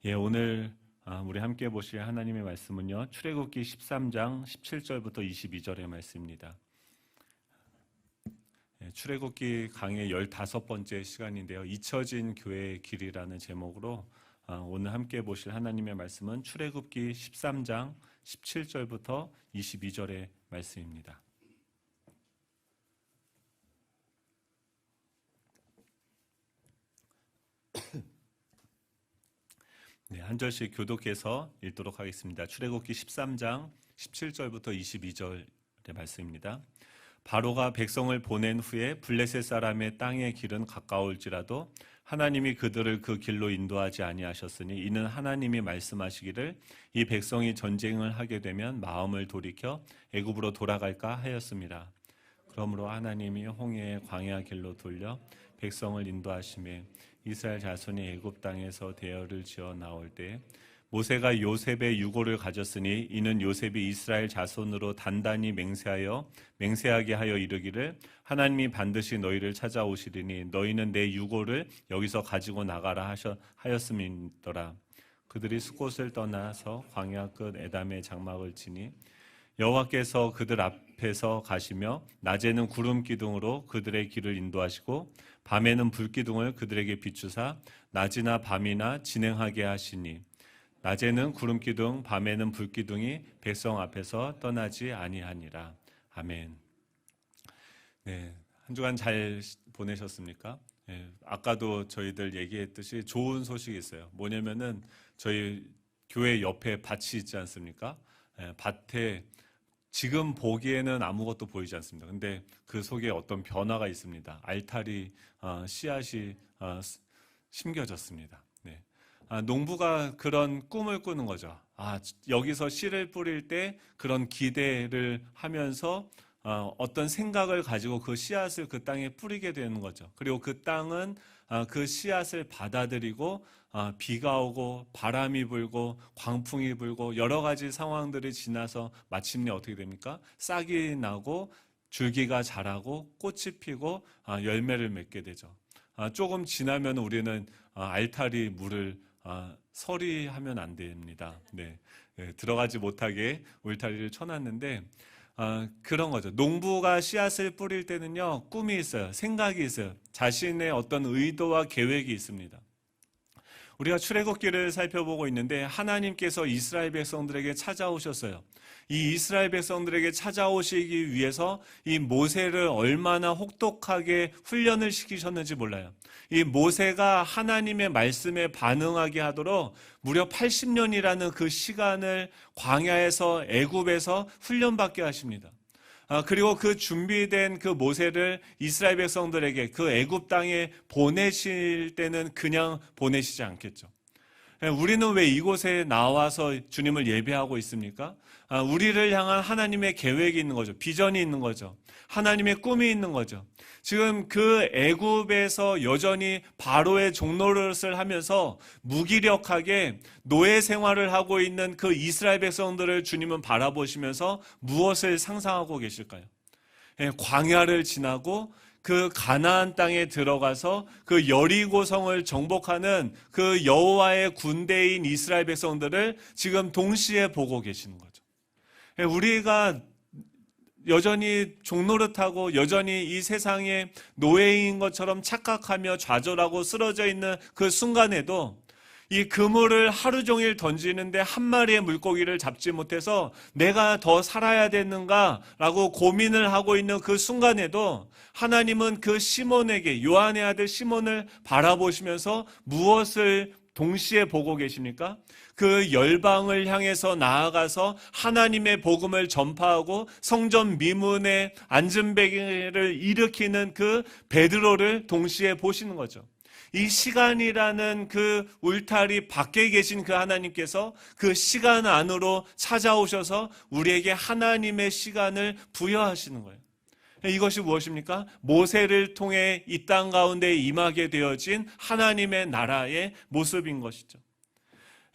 오늘 우리 함께 보실 하나님의 말씀은요, 출애굽기 13장 17절부터 22절의 말씀입니다. 출애굽기 강의 15번째 시간인데요, 잊혀진 교회의 길이라는 제목으로 오늘 함께 보실 하나님의 말씀은 출애굽기 13장 17절부터 22절의 말씀입니다. 한 절씩 교독해서 읽도록 하겠습니다. 출애굽기 13장 17절부터 22절의 말씀입니다. 바로가 백성을 보낸 후에 블레셋 사람의 땅의 길은 가까울지라도 하나님이 그들을 그 길로 인도하지 아니하셨으니 이는 하나님이 말씀하시기를 이 백성이 전쟁을 하게 되면 마음을 돌이켜 애굽으로 돌아갈까 하였습니다. 그러므로 하나님이 홍해의 광야 길로 돌려 백성을 인도하시매 이스라엘 자손이 애굽 땅에서 대열을 지어 나올 때 모세가 요셉의 유고를 가졌으니 이는 요셉이 이스라엘 자손으로 단단히 맹세하게 하여 이르기를 하나님이 반드시 너희를 찾아오시리니 너희는 내 유고를 여기서 가지고 나가라 하였음이더라. 그들이 숫곳을 떠나서 광야 끝 에담의 장막을 치니 여호와께서 그들 앞에서 가시며 낮에는 구름 기둥으로 그들의 길을 인도하시고 밤에는 불 기둥을 그들에게 비추사 낮이나 밤이나 진행하게 하시니 낮에는 구름 기둥 밤에는 불 기둥이 백성 앞에서 떠나지 아니하니라. 아멘. 네, 한 주간 잘 보내셨습니까? 아까도 저희들 얘기했듯이 좋은 소식이 있어요. 뭐냐면은 저희 교회 옆에 밭이 있지 않습니까? 밭에 지금 보기에는 아무것도 보이지 않습니다. 근데 그 속에 어떤 변화가 있습니다. 알타리 씨앗이 심겨졌습니다. 네. 농부가 그런 꿈을 꾸는 거죠. 여기서 씨를 뿌릴 때 그런 기대를 하면서 어떤 생각을 가지고 그 씨앗을 그 땅에 뿌리게 되는 거죠. 그리고 그 땅은 그 씨앗을 받아들이고 비가 오고 바람이 불고 광풍이 불고 여러 가지 상황들이 지나서 마침내 어떻게 됩니까? 싹이 나고 줄기가 자라고 꽃이 피고 열매를 맺게 되죠. 조금 지나면 우리는 알타리 물을 서리하면 안 됩니다. 네. 들어가지 못하게 울타리를 쳐놨는데 그런 거죠. 농부가 씨앗을 뿌릴 때는요, 꿈이 있어요. 생각이 있어요. 자신의 어떤 의도와 계획이 있습니다. 우리가 출애굽기를 살펴보고 있는데 하나님께서 이스라엘 백성들에게 찾아오셨어요. 이 이스라엘 백성들에게 찾아오시기 위해서 이 모세를 얼마나 혹독하게 훈련을 시키셨는지 몰라요. 이 모세가 하나님의 말씀에 반응하게 하도록 무려 80년이라는 그 시간을 광야에서 애굽에서 훈련받게 하십니다. 그리고 그 준비된 그 모세를 이스라엘 백성들에게 그 애굽 땅에 보내실 때는 그냥 보내시지 않겠죠. 우리는 왜 이곳에 나와서 주님을 예배하고 있습니까? 우리를 향한 하나님의 계획이 있는 거죠. 비전이 있는 거죠. 하나님의 꿈이 있는 거죠. 지금 그 애굽에서 여전히 바로의 종노릇을 하면서 무기력하게 노예 생활을 하고 있는 그 이스라엘 백성들을 주님은 바라보시면서 무엇을 상상하고 계실까요? 광야를 지나고 그 가나안 땅에 들어가서 그 여리고성을 정복하는 그 여호와의 군대인 이스라엘 백성들을 지금 동시에 보고 계시는 거죠. 우리가 여전히 종노릇하고 여전히 이 세상의 노예인 것처럼 착각하며 좌절하고 쓰러져 있는 그 순간에도 이 그물을 하루 종일 던지는데 한 마리의 물고기를 잡지 못해서 내가 더 살아야 되는가라고 고민을 하고 있는 그 순간에도 하나님은 그 시몬에게, 요한의 아들 시몬을 바라보시면서 무엇을 동시에 보고 계십니까? 그 열방을 향해서 나아가서 하나님의 복음을 전파하고 성전 미문의 안전벨을 일으키는 그 베드로를 동시에 보시는 거죠. 이 시간이라는 그 울타리 밖에 계신 그 하나님께서 그 시간 안으로 찾아오셔서 우리에게 하나님의 시간을 부여하시는 거예요. 이것이 무엇입니까? 모세를 통해 이 땅 가운데 임하게 되어진 하나님의 나라의 모습인 것이죠.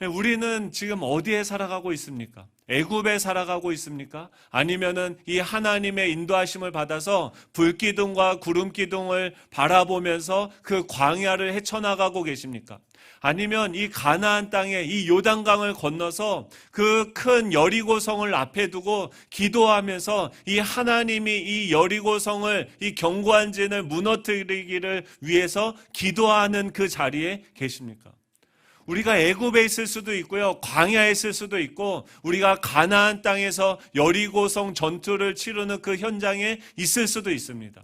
우리는 지금 어디에 살아가고 있습니까? 애굽에 살아가고 있습니까? 아니면은 이 하나님의 인도하심을 받아서 불기둥과 구름기둥을 바라보면서 그 광야를 헤쳐나가고 계십니까? 아니면 이 가나안 땅에 이 요단강을 건너서 그 큰 여리고성을 앞에 두고 기도하면서 이 하나님이 이 여리고성을, 이 견고한 진을 무너뜨리기를 위해서 기도하는 그 자리에 계십니까? 우리가 애굽에 있을 수도 있고요, 광야에 있을 수도 있고, 우리가 가나안 땅에서 여리고성 전투를 치르는 그 현장에 있을 수도 있습니다.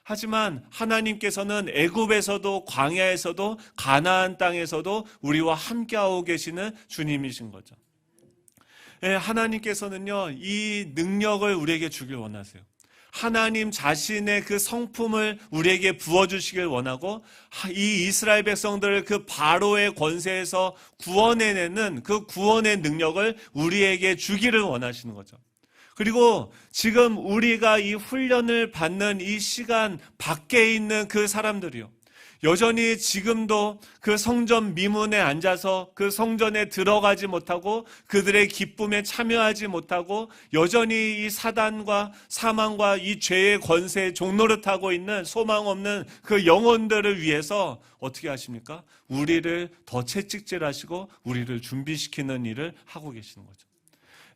하지만 하나님께서는 애굽에서도 광야에서도 가나안 땅에서도 우리와 함께하고 계시는 주님이신 거죠. 하나님께서는요, 이 능력을 우리에게 주길 원하세요. 하나님 자신의 그 성품을 우리에게 부어주시길 원하고, 이 이스라엘 백성들을 그 바로의 권세에서 구원해내는 그 구원의 능력을 우리에게 주기를 원하시는 거죠. 그리고 지금 우리가 이 훈련을 받는 이 시간 밖에 있는 그 사람들이요, 여전히 지금도 그 성전 미문에 앉아서 그 성전에 들어가지 못하고 그들의 기쁨에 참여하지 못하고 여전히 이 사단과 사망과 이 죄의 권세에 종노릇하고 있는 소망 없는 그 영혼들을 위해서 어떻게 하십니까? 우리를 더 채찍질하시고 우리를 준비시키는 일을 하고 계시는 거죠.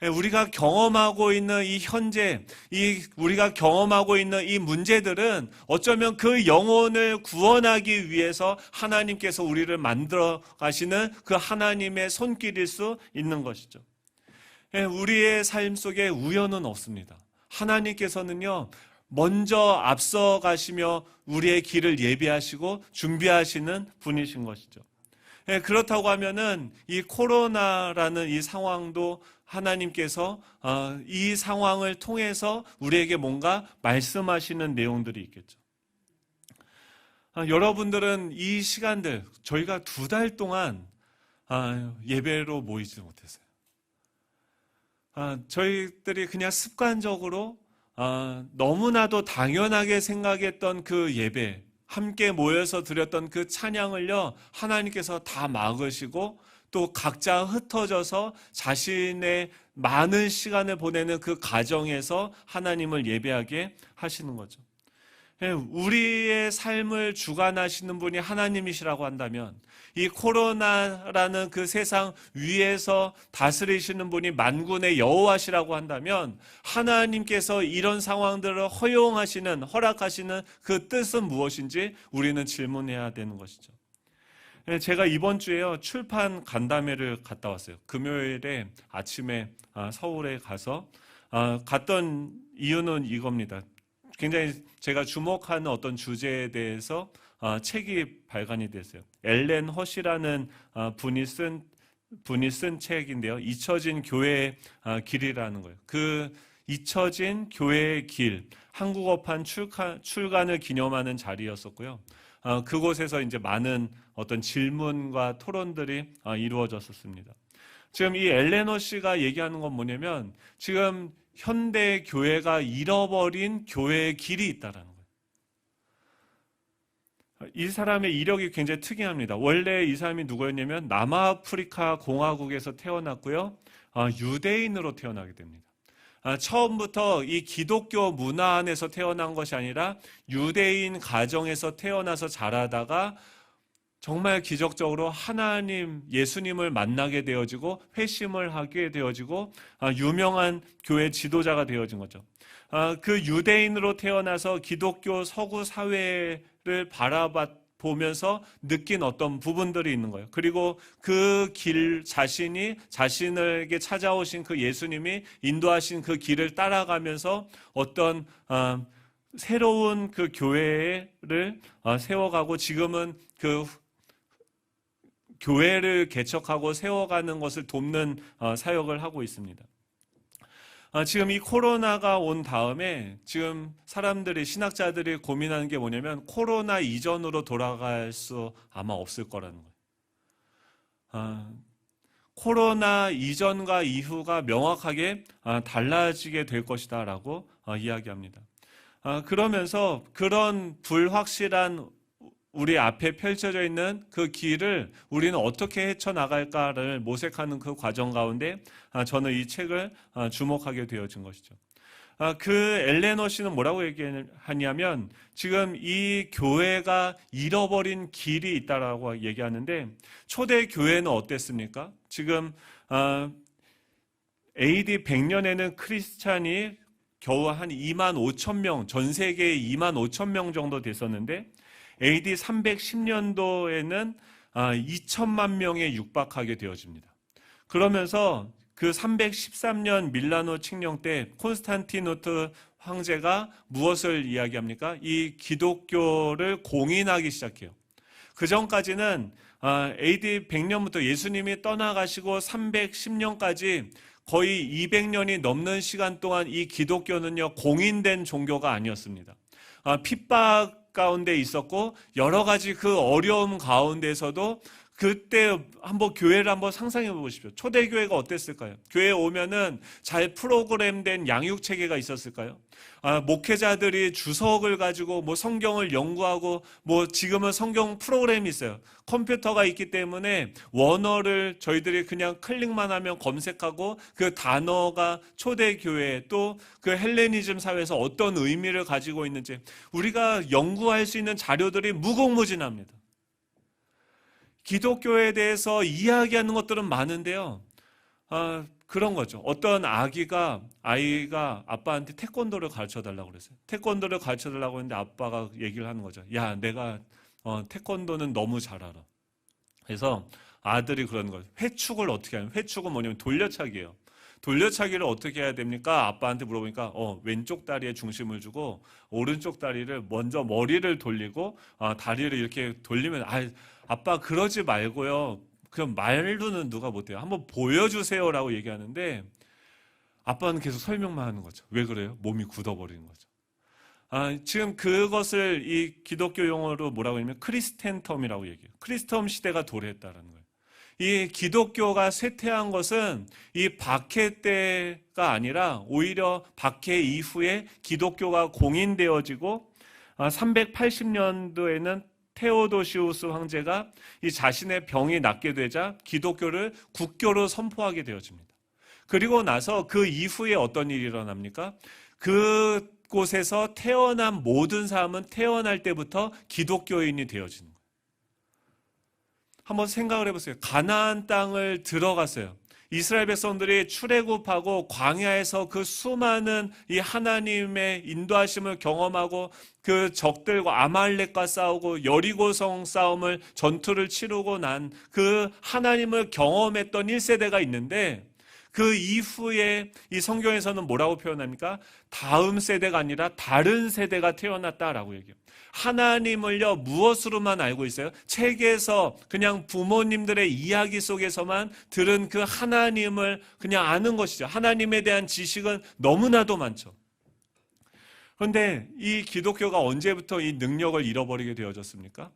우리가 경험하고 있는 이 현재, 우리가 경험하고 있는 이 문제들은 어쩌면 그 영혼을 구원하기 위해서 하나님께서 우리를 만들어 가시는 그 하나님의 손길일 수 있는 것이죠. 우리의 삶 속에 우연은 없습니다. 하나님께서는요, 먼저 앞서 가시며 우리의 길을 예비하시고 준비하시는 분이신 것이죠. 그렇다고 하면은 이 코로나라는 이 상황도 하나님께서 이 상황을 통해서 우리에게 뭔가 말씀하시는 내용들이 있겠죠. 여러분들은 이 시간들, 저희가 2달 동안 예배로 모이지 못했어요. 저희들이 그냥 습관적으로 너무나도 당연하게 생각했던 그 예배, 함께 모여서 드렸던 그 찬양을요, 하나님께서 다 막으시고 또 각자 흩어져서 자신의 많은 시간을 보내는 그 가정에서 하나님을 예배하게 하시는 거죠. 우리의 삶을 주관하시는 분이 하나님이시라고 한다면, 이 코로나라는 그 세상 위에서 다스리시는 분이 만군의 여호와시라고 한다면, 하나님께서 이런 상황들을 허락하시는 그 뜻은 무엇인지 우리는 질문해야 되는 것이죠. 제가 이번 주에요, 출판 간담회를 갔다 왔어요. 금요일에 아침에 서울에 가서 갔던 이유는 이겁니다. 굉장히 제가 주목하는 어떤 주제에 대해서 책이 발간이 됐어요. 엘렌 허시라는 분이 쓴 책인데요, 잊혀진 교회의 길이라는 거예요. 그 잊혀진 교회의 길, 한국어판 출간을 기념하는 자리였었고요. 그곳에서 이제 많은 어떤 질문과 토론들이 이루어졌었습니다. 지금 이 엘레너 씨가 얘기하는 건 뭐냐면, 지금 현대 교회가 잃어버린 교회의 길이 있다라는 거예요. 이 사람의 이력이 굉장히 특이합니다. 원래 이 사람이 누구였냐면 남아프리카 공화국에서 태어났고요, 유대인으로 태어나게 됩니다. 처음부터 이 기독교 문화 안에서 태어난 것이 아니라 유대인 가정에서 태어나서 자라다가 정말 기적적으로 하나님, 예수님을 만나게 되어지고 회심을 하게 되어지고 유명한 교회 지도자가 되어진 거죠. 그 유대인으로 태어나서 기독교 서구 사회를 바라보면서 느낀 어떤 부분들이 있는 거예요. 그리고 그 길 자신이 자신에게 찾아오신 그 예수님이 인도하신 그 길을 따라가면서 어떤 새로운 그 교회를 세워가고 지금은 그 교회를 개척하고 세워가는 것을 돕는 사역을 하고 있습니다. 지금 이 코로나가 온 다음에 지금 사람들이, 신학자들이 고민하는 게 뭐냐면 코로나 이전으로 돌아갈 수 아마 없을 거라는 거예요. 코로나 이전과 이후가 명확하게 달라지게 될 것이다 라고 이야기합니다. 그러면서 그런 불확실한 우리 앞에 펼쳐져 있는 그 길을 우리는 어떻게 헤쳐나갈까를 모색하는 그 과정 가운데 저는 이 책을 주목하게 되어진 것이죠. 그 엘레너 씨는 뭐라고 얘기하냐면 지금 이 교회가 잃어버린 길이 있다라고 얘기하는데 초대 교회는 어땠습니까? 지금 AD 100년에는 크리스찬이 겨우 한 2만 5천 명, 전 세계에 2만 5천 명 정도 됐었는데 AD 310년도에는 2천만 명에 육박하게 되어집니다. 그러면서 그 313년 밀라노 칙령 때 콘스탄티노트 황제가 무엇을 이야기합니까? 이 기독교를 공인하기 시작해요. 그 전까지는 AD 100년부터 예수님이 떠나가시고 310년까지 거의 200년이 넘는 시간 동안 이 기독교는요 공인된 종교가 아니었습니다. 핍박 가운데 있었고 여러 가지 그 어려움 가운데서도 그때 한번 교회를 한번 상상해 보십시오. 초대교회가 어땠을까요? 교회에 오면은 잘 프로그램된 양육 체계가 있었을까요? 목회자들이 주석을 가지고 뭐 성경을 연구하고 뭐 지금은 성경 프로그램이 있어요. 컴퓨터가 있기 때문에 원어를 저희들이 그냥 클릭만 하면 검색하고 그 단어가 초대교회 또 그 헬레니즘 사회에서 어떤 의미를 가지고 있는지 우리가 연구할 수 있는 자료들이 무궁무진합니다. 기독교에 대해서 이야기하는 것들은 많은데요. 그런 거죠. 어떤 아이가 아빠한테 태권도를 가르쳐달라고 그랬어요. 태권도를 가르쳐달라고 했는데 아빠가 얘기를 하는 거죠. 야, 내가 태권도는 너무 잘 알아. 그래서 아들이 그러는 거예요. 회축을 어떻게 하냐. 회축은 뭐냐면 돌려차기예요. 돌려차기를 어떻게 해야 됩니까? 아빠한테 물어보니까 왼쪽 다리에 중심을 주고 오른쪽 다리를 먼저 머리를 돌리고 다리를 이렇게 돌리면 아빠 그러지 말고요. 그럼 말로는 누가 못해요. 한번 보여주세요라고 얘기하는데 아빠는 계속 설명만 하는 거죠. 왜 그래요? 몸이 굳어버리는 거죠. 지금 그것을 이 기독교 용어로 뭐라고 하냐면 크리스텐텀이라고 얘기해요. 크리스텀 시대가 도래했다는 거예요. 이 기독교가 쇠퇴한 것은 이 박해 때가 아니라 오히려 박해 이후에 기독교가 공인되어지고 380년도에는 테오도시우스 황제가 이 자신의 병이 낫게 되자 기독교를 국교로 선포하게 되어집니다. 그리고 나서 그 이후에 어떤 일이 일어납니까? 그곳에서 태어난 모든 사람은 태어날 때부터 기독교인이 되어지는 거예요. 한번 생각을 해보세요. 가나안 땅을 들어갔어요. 이스라엘 백성들이 출애굽하고 광야에서 그 수많은 이 하나님의 인도하심을 경험하고 그 적들과 아말렉과 싸우고 여리고성 싸움을 전투를 치르고 난 그 하나님을 경험했던 1세대가 있는데 그 이후에 이 성경에서는 뭐라고 표현합니까? 다음 세대가 아니라 다른 세대가 태어났다라고 얘기해요. 하나님을요 무엇으로만 알고 있어요? 책에서 그냥 부모님들의 이야기 속에서만 들은 그 하나님을 그냥 아는 것이죠. 하나님에 대한 지식은 너무나도 많죠. 그런데 이 기독교가 언제부터 이 능력을 잃어버리게 되어졌습니까?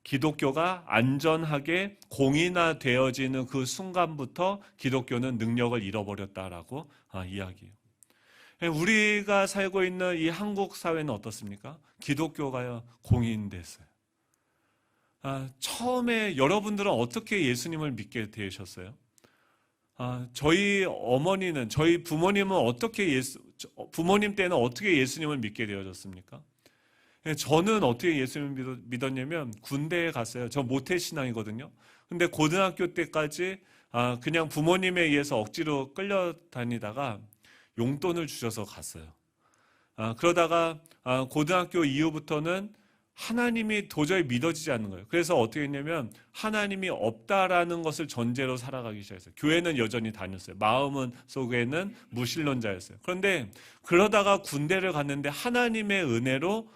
기독교가 안전하게 공인화되어지는 그 순간부터 기독교는 능력을 잃어버렸다라고 이야기해요. 우리가 살고 있는 이 한국 사회는 어떻습니까? 기독교가요 공인됐어요. 처음에 여러분들은 어떻게 예수님을 믿게 되셨어요? 저희 어머니는 저희 부모님은 부모님 때는 어떻게 예수님을 믿게 되어졌습니까? 저는 어떻게 예수님을 믿었냐면 군대에 갔어요. 저 모태신앙이거든요. 근데 고등학교 때까지 그냥 부모님에 의해서 억지로 끌려다니다가 용돈을 주셔서 갔어요. 그러다가 고등학교 이후부터는 하나님이 도저히 믿어지지 않는 거예요. 그래서 어떻게 했냐면 하나님이 없다라는 것을 전제로 살아가기 시작했어요. 교회는 여전히 다녔어요. 마음은 속에는 무신론자였어요. 그런데 그러다가 군대를 갔는데 하나님의 은혜로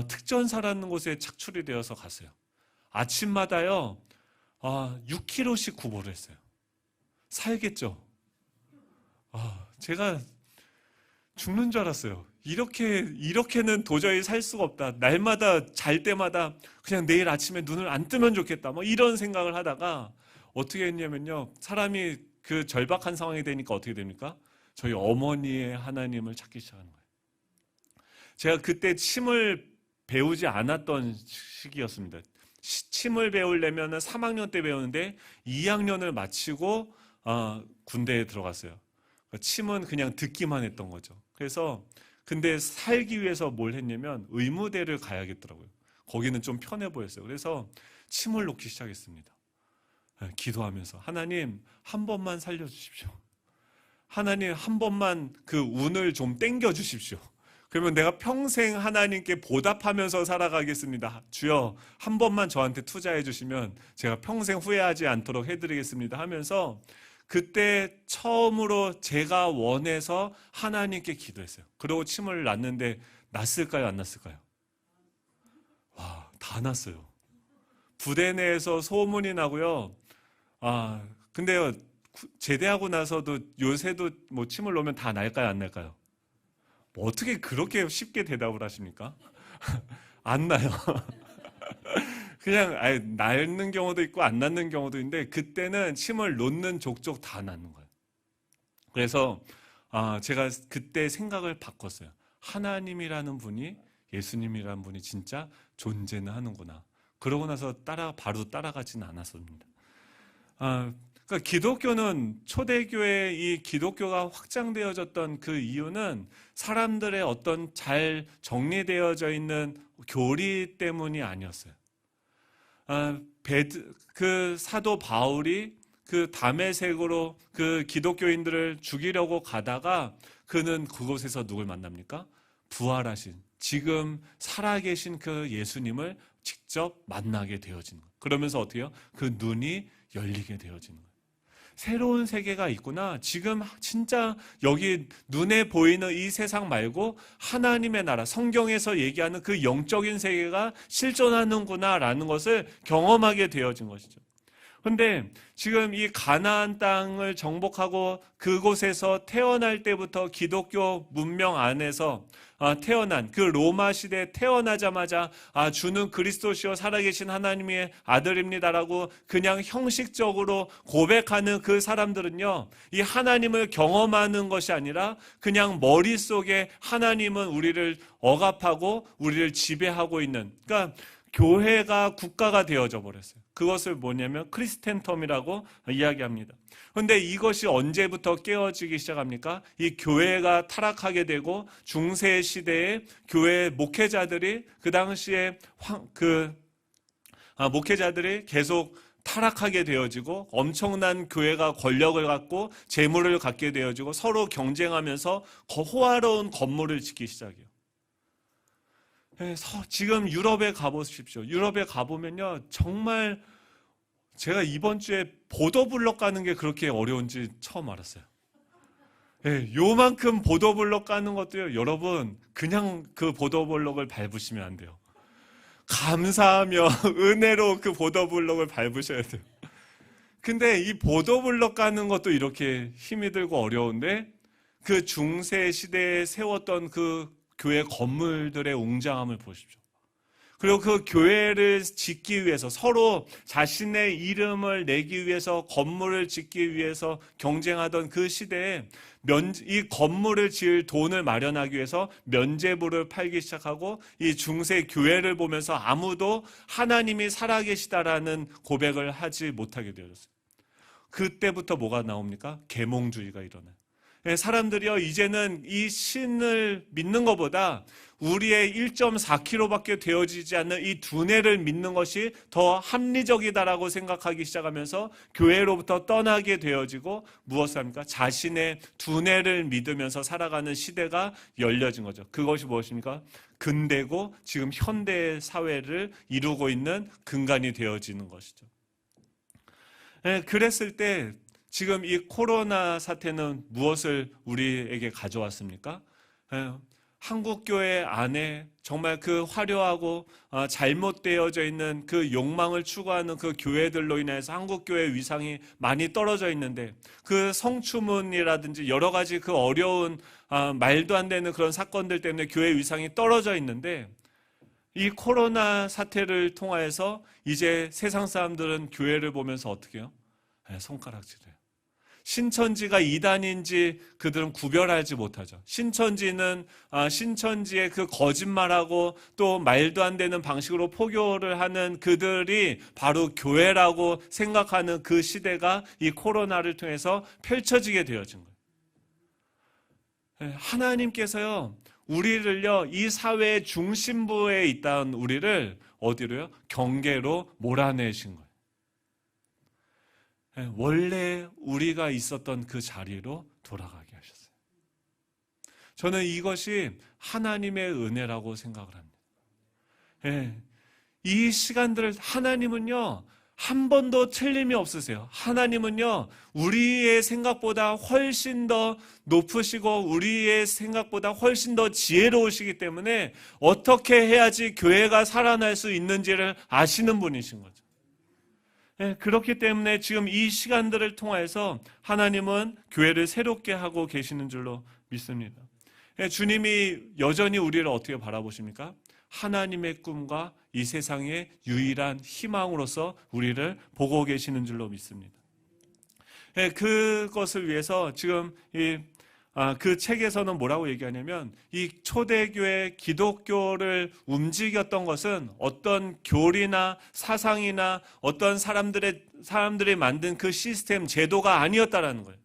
특전사라는 곳에 착출이 되어서 갔어요. 아침마다요 6kg씩 구보를 했어요. 살겠죠? 제가 죽는 줄 알았어요. 이렇게는 도저히 살 수가 없다. 날마다 잘 때마다 그냥 내일 아침에 눈을 안 뜨면 좋겠다. 뭐 이런 생각을 하다가 어떻게 했냐면요. 사람이 그 절박한 상황이 되니까 어떻게 됩니까? 저희 어머니의 하나님을 찾기 시작하는 거예요. 제가 그때 침을 배우지 않았던 시기였습니다. 침을 배우려면 3학년 때 배우는데 2학년을 마치고 군대에 들어갔어요. 침은 그냥 듣기만 했던 거죠. 그래서 근데 살기 위해서 뭘 했냐면 의무대를 가야겠더라고요. 거기는 좀 편해 보였어요. 그래서 침을 놓기 시작했습니다. 기도하면서 하나님 한 번만 살려주십시오. 하나님 한 번만 그 운을 좀 땡겨 주십시오. 그러면 내가 평생 하나님께 보답하면서 살아가겠습니다. 주여 한 번만 저한테 투자해 주시면 제가 평생 후회하지 않도록 해드리겠습니다 하면서 그때 처음으로 제가 원해서 하나님께 기도했어요. 그리고 침을 놨는데 났을까요? 안 났을까요? 와, 다 났어요. 부대 내에서 소문이 나고요. 근데요, 제대하고 나서도 요새도 뭐 침을 놓으면 다 날까요? 안 날까요? 뭐 어떻게 그렇게 쉽게 대답을 하십니까? 안 나요. 그냥 낫는 경우도 있고 안 낫는 경우도 있는데 그때는 침을 놓는 족족 다 낫는 거예요. 그래서 제가 그때 생각을 바꿨어요. 하나님이라는 분이 예수님이라는 분이 진짜 존재는 하는구나. 그러고 나서 바로 따라가지는 않았습니다. 그러니까 기독교는 초대교회 이 기독교가 확장되어졌던 그 이유는 사람들의 어떤 잘 정리되어져 있는 교리 때문이 아니었어요. 그 사도 바울이 그 다메섹으로 그 기독교인들을 죽이려고 가다가 그는 그곳에서 누굴 만납니까? 부활하신 지금 살아계신 그 예수님을 직접 만나게 되어지는 거예요. 그러면서 어떻게 해요? 그 눈이 열리게 되어지는 거예요. 새로운 세계가 있구나. 지금 진짜 여기 눈에 보이는 이 세상 말고 하나님의 나라, 성경에서 얘기하는 그 영적인 세계가 실존하는구나 라는 것을 경험하게 되어진 것이죠. 근데 지금 이 가나안 땅을 정복하고 그곳에서 태어날 때부터 기독교 문명 안에서 태어난 그 로마 시대에 태어나자마자 주는 그리스도시요 살아계신 하나님의 아들입니다라고 그냥 형식적으로 고백하는 그 사람들은요, 이 하나님을 경험하는 것이 아니라 그냥 머릿속에 하나님은 우리를 억압하고 우리를 지배하고 있는, 그러니까 교회가 국가가 되어져 버렸어요. 그것을 뭐냐면 크리스텐텀이라고 이야기합니다. 그런데 이것이 언제부터 깨어지기 시작합니까? 이 교회가 타락하게 되고 중세 시대에 교회 목회자들이 그 당시에 목회자들이 계속 타락하게 되어지고 엄청난 교회가 권력을 갖고 재물을 갖게 되어지고 서로 경쟁하면서 호화로운 건물을 짓기 시작해요. 지금 유럽에 가보십시오. 유럽에 가보면요, 정말 제가 이번 주에 보도블럭 가는 게 그렇게 어려운지 처음 알았어요. 요만큼 보도블럭 가는 것도요, 여러분 그냥 그 보도블럭을 밟으시면 안 돼요. 감사하며 은혜로 그 보도블럭을 밟으셔야 돼요. 근데 이 보도블럭 가는 것도 이렇게 힘이 들고 어려운데 그 중세 시대에 세웠던 그 교회 건물들의 웅장함을 보십시오. 그리고 그 교회를 짓기 위해서 서로 자신의 이름을 내기 위해서 건물을 짓기 위해서 경쟁하던 그 시대에 이 건물을 지을 돈을 마련하기 위해서 면죄부를 팔기 시작하고 이 중세 교회를 보면서 아무도 하나님이 살아계시다라는 고백을 하지 못하게 되어졌어요. 그때부터 뭐가 나옵니까? 계몽주의가 일어나요. 사람들이요, 이제는 이 신을 믿는 것보다 우리의 1.4kg밖에 되어지지 않는 이 두뇌를 믿는 것이 더 합리적이다라고 생각하기 시작하면서 교회로부터 떠나게 되어지고 무엇을 합니까? 자신의 두뇌를 믿으면서 살아가는 시대가 열려진 거죠. 그것이 무엇입니까? 근대고 지금 현대 사회를 이루고 있는 근간이 되어지는 것이죠. 그랬을 때 지금 이 코로나 사태는 무엇을 우리에게 가져왔습니까? 한국교회 안에 정말 그 화려하고 잘못되어져 있는 그 욕망을 추구하는 그 교회들로 인해서 한국교회 위상이 많이 떨어져 있는데 그 성추문이라든지 여러 가지 그 어려운 말도 안 되는 그런 사건들 때문에 교회 위상이 떨어져 있는데 이 코로나 사태를 통하여서 이제 세상 사람들은 교회를 보면서 어떻게 해요? 손가락질해요. 신천지가 이단인지 그들은 구별하지 못하죠. 신천지는 신천지의 그 거짓말하고 또 말도 안 되는 방식으로 포교를 하는 그들이 바로 교회라고 생각하는 그 시대가 이 코로나를 통해서 펼쳐지게 되어진 거예요. 하나님께서요, 우리를요, 이 사회의 중심부에 있던 우리를 어디로요? 경계로 몰아내신 거예요. 원래 우리가 있었던 그 자리로 돌아가게 하셨어요. 저는 이것이 하나님의 은혜라고 생각을 합니다. 이 시간들을 하나님은요, 한 번도 틀림이 없으세요. 하나님은요, 우리의 생각보다 훨씬 더 높으시고 우리의 생각보다 훨씬 더 지혜로우시기 때문에 어떻게 해야지 교회가 살아날 수 있는지를 아시는 분이신 거죠. 그렇기 때문에 지금 이 시간들을 통해서 하나님은 교회를 새롭게 하고 계시는 줄로 믿습니다. 주님이 여전히 우리를 어떻게 바라보십니까? 하나님의 꿈과 이 세상의 유일한 희망으로서 우리를 보고 계시는 줄로 믿습니다. 그것을 위해서 지금 그 책에서는 뭐라고 얘기하냐면, 이 초대교회 기독교를 움직였던 것은 어떤 교리나 사상이나 어떤 사람들이 만든 그 시스템, 제도가 아니었다라는 거예요.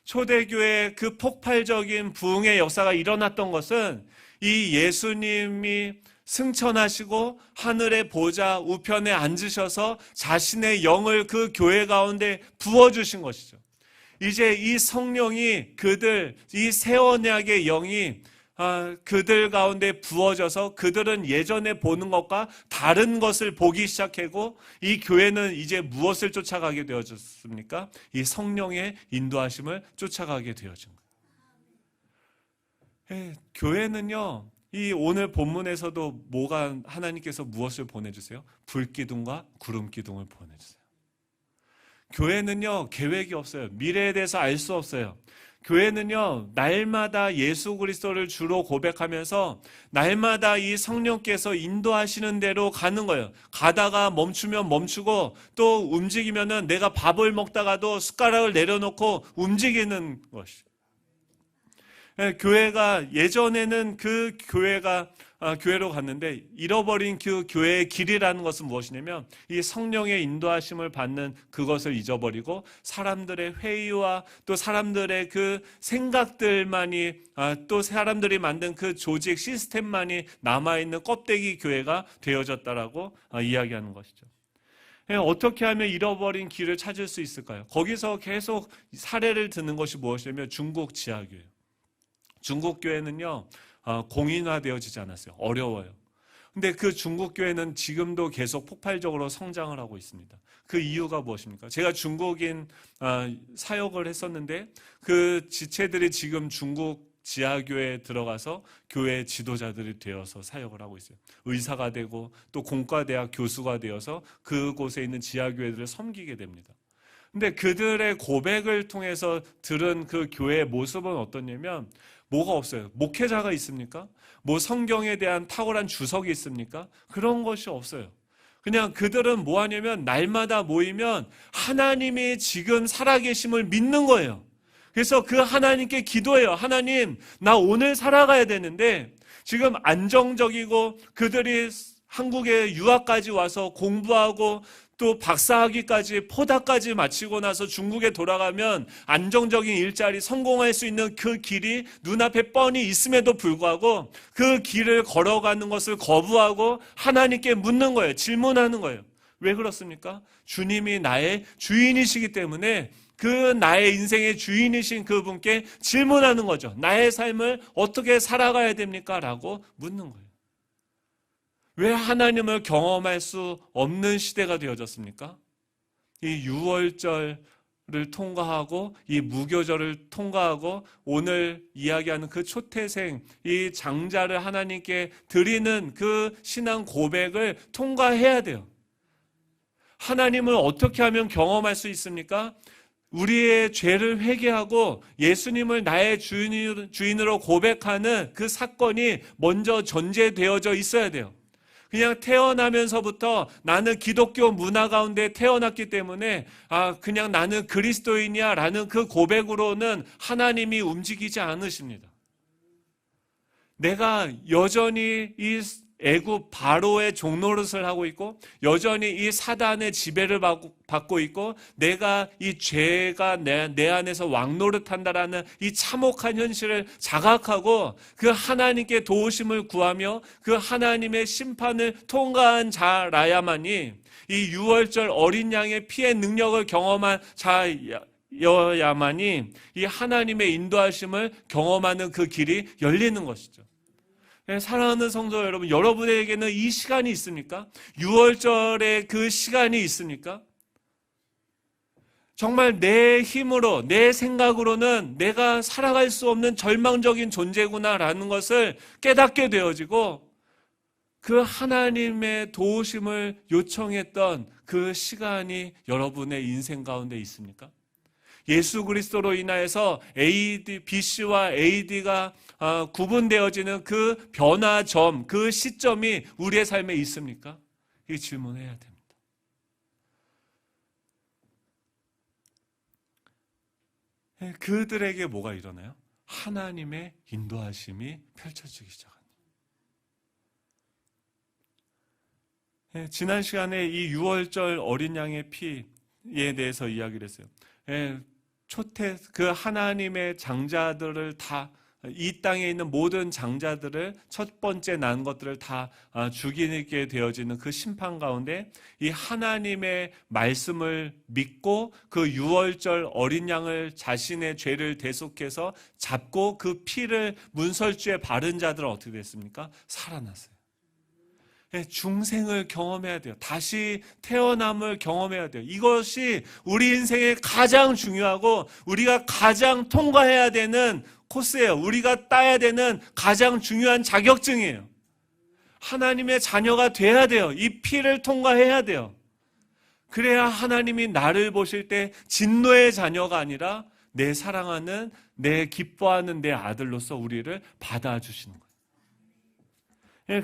초대교회의 그 폭발적인 부흥의 역사가 일어났던 것은 이 예수님이 승천하시고 하늘의 보좌 우편에 앉으셔서 자신의 영을 그 교회 가운데 부어주신 것이죠. 이제 이 성령이 이 새 언약의 영이 그들 가운데 부어져서 그들은 예전에 보는 것과 다른 것을 보기 시작하고, 이 교회는 이제 무엇을 쫓아가게 되어졌습니까? 이 성령의 인도하심을 쫓아가게 되어진 거예요. 교회는요, 이 오늘 본문에서도 하나님께서 무엇을 보내주세요? 불기둥과 구름기둥을 보내주세요. 교회는요, 계획이 없어요. 미래에 대해서 알 수 없어요. 교회는요, 날마다 예수 그리스도를 주로 고백하면서 날마다 이 성령께서 인도하시는 대로 가는 거예요. 가다가 멈추면 멈추고, 또 움직이면은 내가 밥을 먹다가도 숟가락을 내려놓고 움직이는 것이죠. 교회가 예전에는 그 교회로 갔는데, 잃어버린 그 교회의 길이라는 것은 무엇이냐면 이 성령의 인도하심을 받는 그것을 잊어버리고 사람들의 회의와 또 사람들의 그 생각들만이, 또 사람들이 만든 그 조직 시스템만이 남아있는 껍데기 교회가 되어졌다라고 이야기하는 것이죠. 어떻게 하면 잃어버린 길을 찾을 수 있을까요? 거기서 계속 사례를 드는 것이 무엇이냐면 중국 지하교회. 중국 교회는요, 공인화되어지지 않았어요. 어려워요. 근데 그 중국 교회는 지금도 계속 폭발적으로 성장을 하고 있습니다. 그 이유가 무엇입니까? 제가 중국인 사역을 했었는데 그 지체들이 지금 중국 지하교회에 들어가서 교회 지도자들이 되어서 사역을 하고 있어요. 의사가 되고 또 공과대학 교수가 되어서 그곳에 있는 지하교회들을 섬기게 됩니다. 근데 그들의 고백을 통해서 들은 그 교회의 모습은 어떠냐면, 뭐가 없어요. 목회자가 있습니까? 뭐 성경에 대한 탁월한 주석이 있습니까? 그런 것이 없어요. 그냥 그들은 뭐 하냐면 날마다 모이면 하나님이 지금 살아계심을 믿는 거예요. 그래서 그 하나님께 기도해요. 하나님, 나 오늘 살아가야 되는데 지금 안정적이고, 그들이 한국에 유학까지 와서 공부하고 또 박사학위까지 포닥까지 마치고 나서 중국에 돌아가면 안정적인 일자리 성공할 수 있는 그 길이 눈앞에 뻔히 있음에도 불구하고 그 길을 걸어가는 것을 거부하고 하나님께 묻는 거예요. 질문하는 거예요. 왜 그렇습니까? 주님이 나의 주인이시기 때문에 그 나의 인생의 주인이신 그분께 질문하는 거죠. 나의 삶을 어떻게 살아가야 됩니까? 라고 묻는 거예요. 왜 하나님을 경험할 수 없는 시대가 되어졌습니까? 이 유월절을 통과하고 이 무교절을 통과하고 오늘 이야기하는 그 초태생, 이 장자를 하나님께 드리는 그 신앙 고백을 통과해야 돼요. 하나님을 어떻게 하면 경험할 수 있습니까? 우리의 죄를 회개하고 예수님을 나의 주인으로 고백하는 그 사건이 먼저 전제되어져 있어야 돼요. 그냥 태어나면서부터 나는 기독교 문화 가운데 태어났기 때문에 그냥 나는 그리스도인이야 라는 그 고백으로는 하나님이 움직이지 않으십니다. 내가 여전히 이 애굽 바로의 종노릇을 하고 있고 여전히 이 사단의 지배를 받고 있고 내가 이 죄가 내 안에서 왕노릇한다라는 이 참혹한 현실을 자각하고 그 하나님께 도우심을 구하며 그 하나님의 심판을 통과한 자라야만이 이 유월절 어린 양의 피의 능력을 경험한 자여야만이 이 하나님의 인도하심을 경험하는 그 길이 열리는 것이죠. 사랑하는 성도 여러분, 여러분에게는 이 시간이 있습니까? 6월절에 그 시간이 있습니까? 정말 내 힘으로, 내 생각으로는 내가 살아갈 수 없는 절망적인 존재구나라는 것을 깨닫게 되어지고 그 하나님의 도우심을 요청했던 그 시간이 여러분의 인생 가운데 있습니까? 예수 그리스도로 인하여서 BC와 AD가 구분되어지는 그 변화점, 그 시점이 우리의 삶에 있습니까? 이 질문해야 됩니다. 그들에게 뭐가 일어나요? 하나님의 인도하심이 펼쳐지기 시작합니다. 지난 시간에 이 6월절 어린 양의 피에 대해서 이야기를 했어요. 그 하나님의 장자들을 다, 이 땅에 있는 모든 장자들을 첫 번째 난 것들을 다 죽이게 되어지는 그 심판 가운데 이 하나님의 말씀을 믿고 그 6월절 어린 양을 자신의 죄를 대속해서 잡고 그 피를 문설주에 바른 자들은 어떻게 됐습니까? 살아났어요. 중생을 경험해야 돼요. 다시 태어남을 경험해야 돼요. 이것이 우리 인생에 가장 중요하고 우리가 가장 통과해야 되는 코스예요. 우리가 따야 되는 가장 중요한 자격증이에요. 하나님의 자녀가 돼야 돼요. 이 피를 통과해야 돼요. 그래야 하나님이 나를 보실 때 진노의 자녀가 아니라 내 사랑하는, 내 기뻐하는 내 아들로서 우리를 받아주시는 거예요.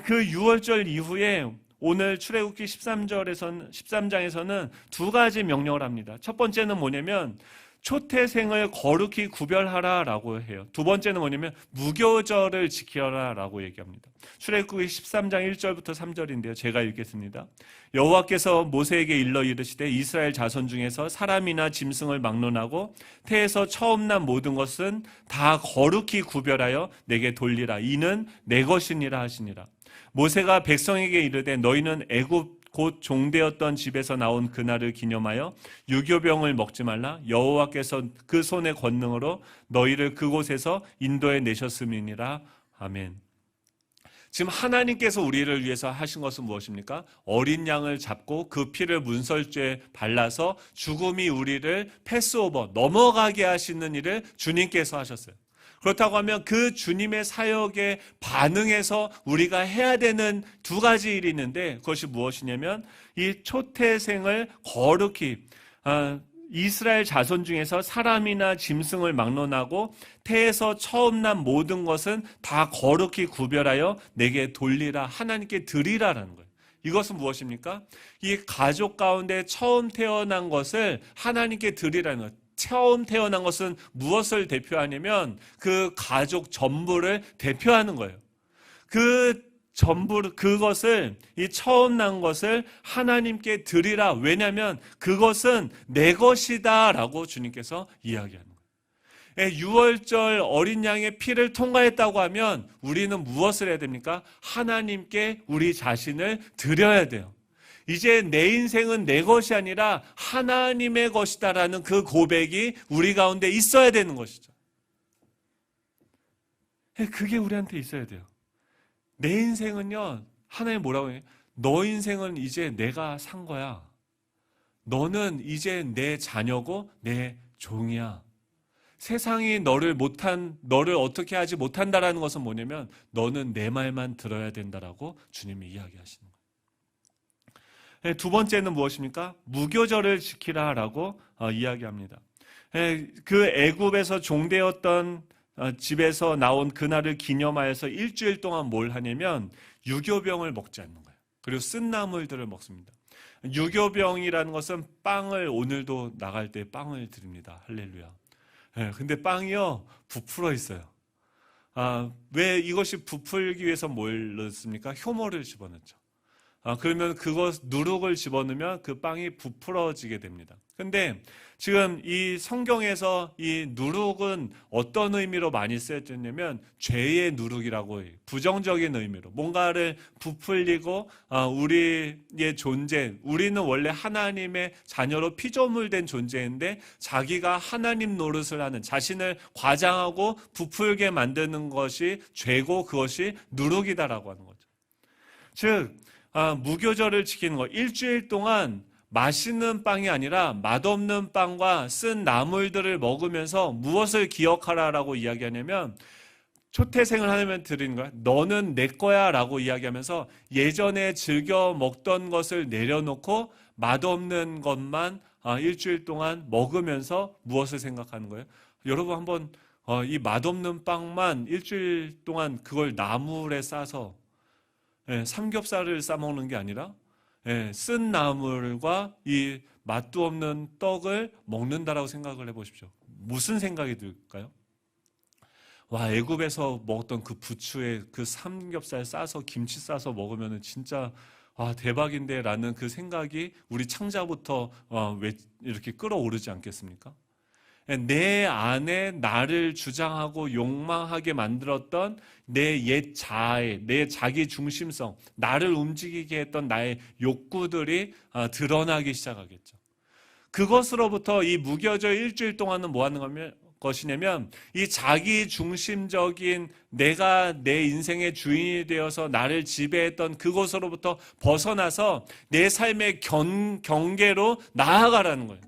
그 6월절 이후에 오늘 출애굽기 13장에서는 두 가지 명령을 합니다. 첫 번째는 뭐냐면 초태생을 거룩히 구별하라라고 해요. 두 번째는 뭐냐면 무교절을 지켜라라고 얘기합니다. 출애굽기 13장 1절부터 3절인데요. 제가 읽겠습니다. 여호와께서 모세에게 일러 이르시되 이스라엘 자손 중에서 사람이나 짐승을 막론하고 태에서 처음 난 모든 것은 다 거룩히 구별하여 내게 돌리라. 이는 내 것이니라 하시니라. 모세가 백성에게 이르되 너희는 애굽 곧 종되었던 집에서 나온 그날을 기념하여 유교병을 먹지 말라. 여호와께서 그 손의 권능으로 너희를 그곳에서 인도해 내셨음이니라. 아멘. 지금 하나님께서 우리를 위해서 하신 것은 무엇입니까? 어린 양을 잡고 그 피를 문설주에 발라서 죽음이 우리를 패스오버, 넘어가게 하시는 일을 주님께서 하셨어요. 그렇다고 하면 그 주님의 사역에 반응해서 우리가 해야 되는 두 가지 일이 있는데 그것이 무엇이냐면 이 초태생을 거룩히 이스라엘 자손 중에서 사람이나 짐승을 막론하고 태에서 처음 난 모든 것은 다 거룩히 구별하여 내게 돌리라, 하나님께 드리라라는 거예요. 이것은 무엇입니까? 이 가족 가운데 처음 태어난 것을 하나님께 드리라는 거예요. 처음 태어난 것은 무엇을 대표하냐면 그 가족 전부를 대표하는 거예요. 그것을, 이 처음 난 것을 하나님께 드리라. 왜냐하면 그것은 내 것이다 라고 주님께서 이야기하는 거예요. 6월절 어린 양의 피를 통과했다고 하면 우리는 무엇을 해야 됩니까? 하나님께 우리 자신을 드려야 돼요. 이제 내 인생은 내 것이 아니라 하나님의 것이다라는 그 고백이 우리 가운데 있어야 되는 것이죠. 그게 우리한테 있어야 돼요. 내 인생은요, 하나님 뭐라고 해요? 너 인생은 이제 내가 산 거야. 너는 이제 내 자녀고 내 종이야. 세상이 너를 어떻게 하지 못한다라는 것은 뭐냐면 너는 내 말만 들어야 된다라고 주님이 이야기하시는 거예요. 두 번째는 무엇입니까? 무교절을 지키라라고 이야기합니다. 그 애굽에서 종되었던 집에서 나온 그날을 기념하여서 일주일 동안 뭘 하냐면 유교병을 먹지 않는 거예요. 그리고 쓴 나물들을 먹습니다. 유교병이라는 것은 빵을 오늘도 나갈 때 빵을 드립니다. 할렐루야. 예, 근데 빵이요 부풀어 있어요. 왜 이것이 부풀기 위해서 뭘 넣습니까? 효모를 집어넣죠. 그러면 그것 누룩을 집어넣으면 그 빵이 부풀어지게 됩니다. 근데 지금 이 성경에서 이 누룩은 어떤 의미로 많이 쓰여졌냐면 죄의 누룩이라고 해요. 부정적인 의미로 뭔가를 부풀리고 우리의 존재, 우리는 원래 하나님의 자녀로 피조물된 존재인데 자기가 하나님 노릇을 하는, 자신을 과장하고 부풀게 만드는 것이 죄고 그것이 누룩이다라고 하는 거죠. 즉 무교절을 지키는 것, 일주일 동안 맛있는 빵이 아니라 맛없는 빵과 쓴 나물들을 먹으면서 무엇을 기억하라라고 이야기하냐면, 초태생을 하면 드리는 거야. 너는 내 거야 라고 이야기하면서 예전에 즐겨 먹던 것을 내려놓고 맛없는 것만 일주일 동안 먹으면서 무엇을 생각하는 거예요? 여러분 한번 이 맛없는 빵만 일주일 동안 그걸 나물에 싸서 삼겹살을 싸먹는 게 아니라 쓴 나물과 이 맛도 없는 떡을 먹는다라고 생각을 해보십시오. 무슨 생각이 들까요? 와, 애굽에서 먹었던 그 부추에 그 삼겹살 싸서 김치 싸서 먹으면 진짜 대박인데 라는 그 생각이 우리 창자부터 왜 이렇게 끌어오르지 않겠습니까? 내 안에 나를 주장하고 욕망하게 만들었던 내 옛 자아의, 내 자기 중심성, 나를 움직이게 했던 나의 욕구들이 드러나기 시작하겠죠. 그것으로부터 이 무교절 일주일 동안은 뭐 하는 것이냐면, 이 자기 중심적인 내가 내 인생의 주인이 되어서 나를 지배했던 그것으로부터 벗어나서 내 삶의 경계로 나아가라는 거예요.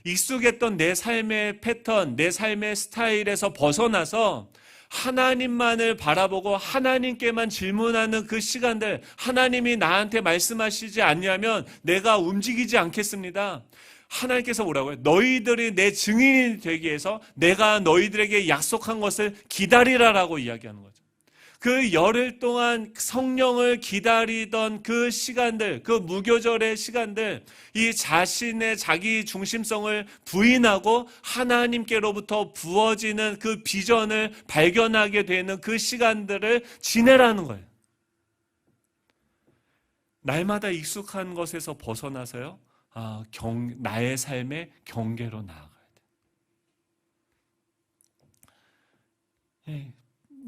익숙했던 내 삶의 패턴, 내 삶의 스타일에서 벗어나서 하나님만을 바라보고 하나님께만 질문하는 그 시간들, 하나님이 나한테 말씀하시지 않냐면 내가 움직이지 않겠습니다. 하나님께서 뭐라고요? 너희들이 내 증인이 되기 위해서 내가 너희들에게 약속한 것을 기다리라라고 이야기하는 거죠. 그 열흘 동안 성령을 기다리던 그 시간들, 그 무교절의 시간들, 이 자신의 자기 중심성을 부인하고 하나님께로부터 부어지는 그 비전을 발견하게 되는 그 시간들을 지내라는 거예요. 날마다 익숙한 것에서 벗어나서요, 나의 삶의 경계로 나아가야 돼요.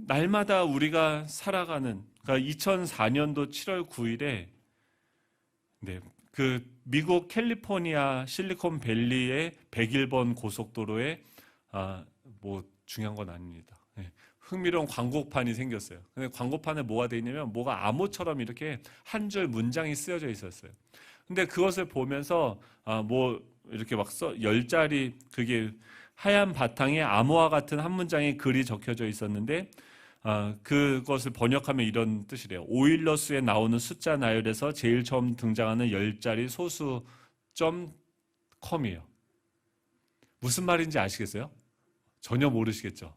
날마다 우리가 살아가는, 그러니까 2004년도 7월 9일에 그 미국 캘리포니아 실리콘밸리의 101번 고속도로에 뭐 중요한 건 아닙니다. 흥미로운 광고판이 생겼어요. 근데 광고판에 뭐가 돼 있냐면 뭐가 암호처럼 이렇게 한 줄 문장이 쓰여져 있었어요. 근데 그것을 보면서 뭐 이렇게 막 10자리 그게 하얀 바탕에 암호와 같은 한 문장의 글이 적혀져 있었는데 그것을 번역하면 이런 뜻이래요. 오일러스에 나오는 숫자 나열에서 제일 처음 등장하는 10자리 소수 .com이에요. 무슨 말인지 아시겠어요? 전혀 모르시겠죠?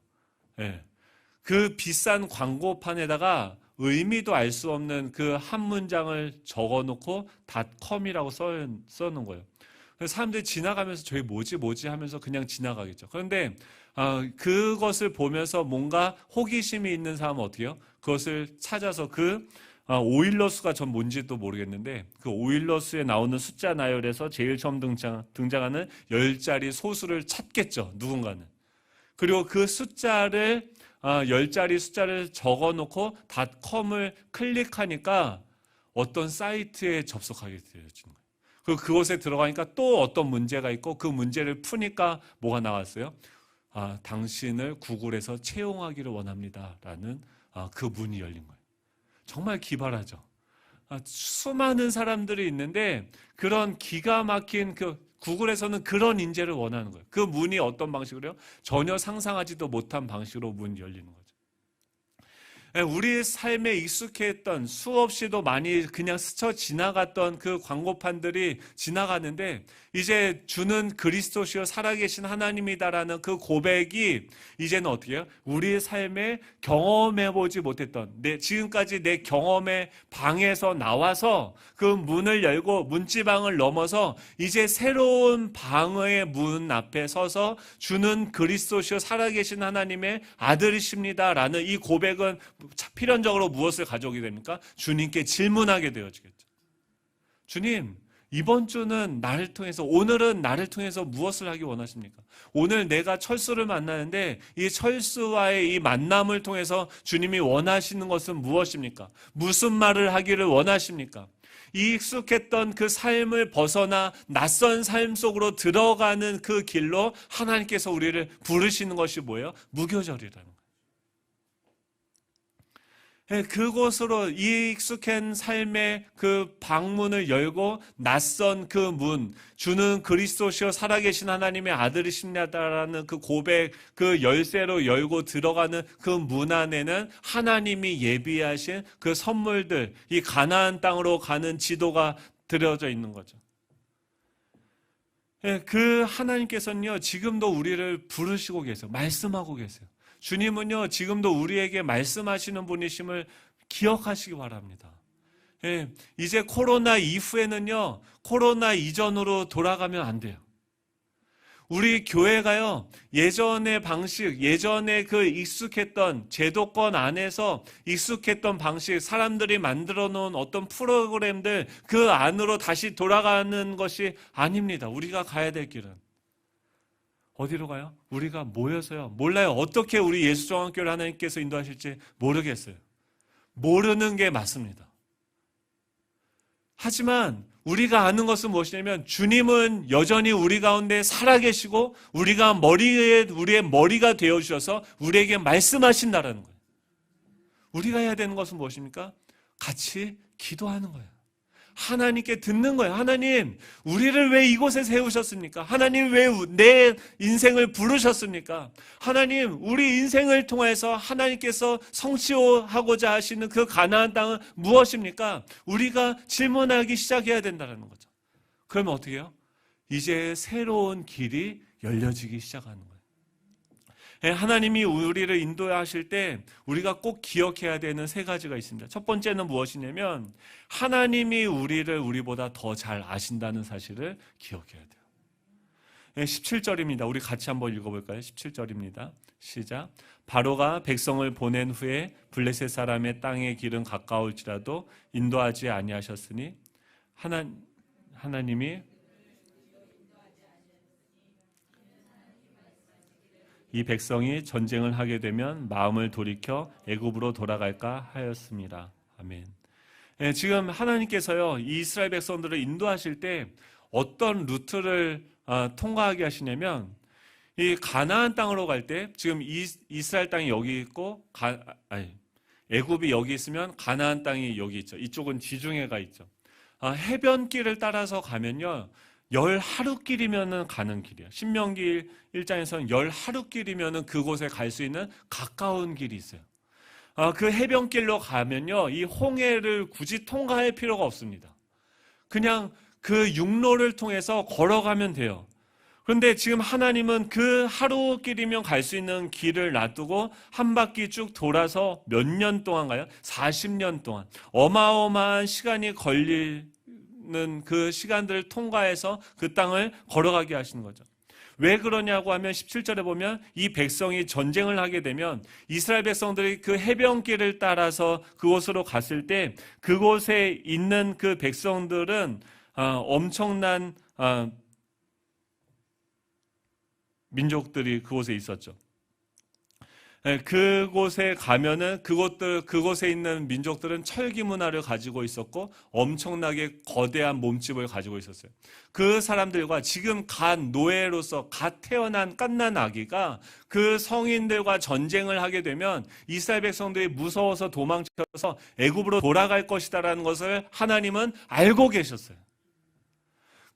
네. 그 비싼 광고판에다가 의미도 알 수 없는 그 한 문장을 적어놓고 .com이라고 써놓은 거예요. 사람들이 지나가면서 저게 뭐지 하면서 그냥 지나가겠죠. 그런데 그것을 보면서 뭔가 호기심이 있는 사람은 어떻게 해요? 그것을 찾아서 그 오일러스가 전 뭔지도 모르겠는데 그 오일러스에 나오는 숫자 나열에서 제일 처음 등장하는 10자리 소수를 찾겠죠. 누군가는. 그리고 그 숫자를 10자리 숫자를 적어놓고 .com을 클릭하니까 어떤 사이트에 접속하게 되어지는 거예요. 그리고 그곳에 들어가니까 또 어떤 문제가 있고 그 문제를 푸니까 뭐가 나왔어요? 당신을 구글에서 채용하기를 원합니다 라는 그 문이 열린 거예요. 정말 기발하죠. 수많은 사람들이 있는데 그런 기가 막힌 구글에서는 그런 인재를 원하는 거예요. 그 문이 어떤 방식으로요? 전혀 상상하지도 못한 방식으로 문이 열리는 거죠. 우리 삶에 익숙했던 수없이도 많이 그냥 스쳐 지나갔던 그 광고판들이 지나가는데 이제 주는 그리스도시요 살아계신 하나님이다라는 그 고백이 이제는 어떻게 해요? 우리의 삶에 경험해보지 못했던 지금까지 내 경험의 방에서 나와서 그 문을 열고 문지방을 넘어서 이제 새로운 방의 문 앞에 서서 주는 그리스도시요 살아계신 하나님의 아들이십니다라는 이 고백은 필연적으로 무엇을 가져오게 됩니까? 주님께 질문하게 되어지겠죠. 주님, 이번 주는 나를 통해서, 오늘은 나를 통해서 무엇을 하기 원하십니까? 오늘 내가 철수를 만나는데 이 철수와의 이 만남을 통해서 주님이 원하시는 것은 무엇입니까? 무슨 말을 하기를 원하십니까? 이 익숙했던 그 삶을 벗어나 낯선 삶 속으로 들어가는 그 길로 하나님께서 우리를 부르시는 것이 뭐예요? 무교절이라는 거예요. 그곳으로 이 익숙한 삶의 그 방문을 열고 낯선 그 문, 주는 그리스도시요 살아계신 하나님의 아들이십니다라는 그 고백, 그 열쇠로 열고 들어가는 그 문 안에는 하나님이 예비하신 그 선물들, 이 가나안 땅으로 가는 지도가 들어져 있는 거죠. 그 하나님께서는요, 지금도 우리를 부르시고 계세요. 말씀하고 계세요. 주님은요, 지금도 우리에게 말씀하시는 분이심을 기억하시기 바랍니다. 이제 코로나 이후에는요, 코로나 이전으로 돌아가면 안 돼요. 우리 교회가요, 예전의 방식, 예전에 그 익숙했던 제도권 안에서 익숙했던 방식, 사람들이 만들어 놓은 어떤 프로그램들, 그 안으로 다시 돌아가는 것이 아닙니다. 우리가 가야 될 길은. 어디로 가요? 우리가 모여서요. 몰라요. 어떻게 우리 예수정학교를 하나님께서 인도하실지 모르겠어요. 모르는 게 맞습니다. 하지만 우리가 아는 것은 무엇이냐면 주님은 여전히 우리 가운데 살아계시고 우리가 우리의 머리가 되어주셔서 우리에게 말씀하신다라는 거예요. 우리가 해야 되는 것은 무엇입니까? 같이 기도하는 거예요. 하나님께 듣는 거예요. 하나님, 우리를 왜 이곳에 세우셨습니까? 하나님, 왜 내 인생을 부르셨습니까? 하나님, 우리 인생을 통해서 하나님께서 성취하고자 하시는 그 가나안 땅은 무엇입니까? 우리가 질문하기 시작해야 된다는 거죠. 그러면 어떻게 해요? 이제 새로운 길이 열려지기 시작하는 거예요. 하나님이 우리를 인도하실 때 우리가 꼭 기억해야 되는 세 가지가 있습니다. 첫 번째는 무엇이냐면 하나님이 우리를 우리보다 더 잘 아신다는 사실을 기억해야 돼요. 17절입니다. 우리 같이 한번 읽어볼까요? 17절입니다. 시작. 바로가 백성을 보낸 후에 블레셋 사람의 땅의 길은 가까울지라도 인도하지 아니하셨으니 하나님이 이 백성이 전쟁을 하게 되면 마음을 돌이켜 애굽으로 돌아갈까 하였습니다. 아멘. 지금 하나님께서요, 이 이스라엘 백성들을 인도하실 때 어떤 루트를 통과하게 하시냐면 이 가나안 땅으로 갈 때 지금 이스라엘 땅이 여기 있고 애굽이 여기 있으면 가나안 땅이 여기 있죠. 이쪽은 지중해가 있죠. 해변길을 따라서 가면요, 10하루길이면 가는 길이에요. 신명기 1장에서는 10하루길이면 그곳에 갈 수 있는 가까운 길이 있어요. 그 해변길로 가면요, 이 홍해를 굳이 통과할 필요가 없습니다. 그냥 그 육로를 통해서 걸어가면 돼요. 그런데 지금 하나님은 그 하루길이면 갈 수 있는 길을 놔두고 한 바퀴 쭉 돌아서 몇 년 동안 가요? 40년 동안. 어마어마한 시간이 걸리는 그 시간들을 통과해서 그 땅을 걸어가게 하시는 거죠. 왜 그러냐고 하면 17절에 보면 이 백성이 전쟁을 하게 되면 이스라엘 백성들이 그 해변길을 따라서 그곳으로 갔을 때 그곳에 있는 그 백성들은 엄청난 민족들이 그곳에 있었죠. 그곳에 가면은 그곳에 있는 민족들은 철기 문화를 가지고 있었고 엄청나게 거대한 몸집을 가지고 있었어요. 그 사람들과 지금 갓 노예로서 갓 태어난 갓난 아기가 그 성인들과 전쟁을 하게 되면 이스라엘 백성들이 무서워서 도망쳐서 애굽으로 돌아갈 것이다라는 것을 하나님은 알고 계셨어요.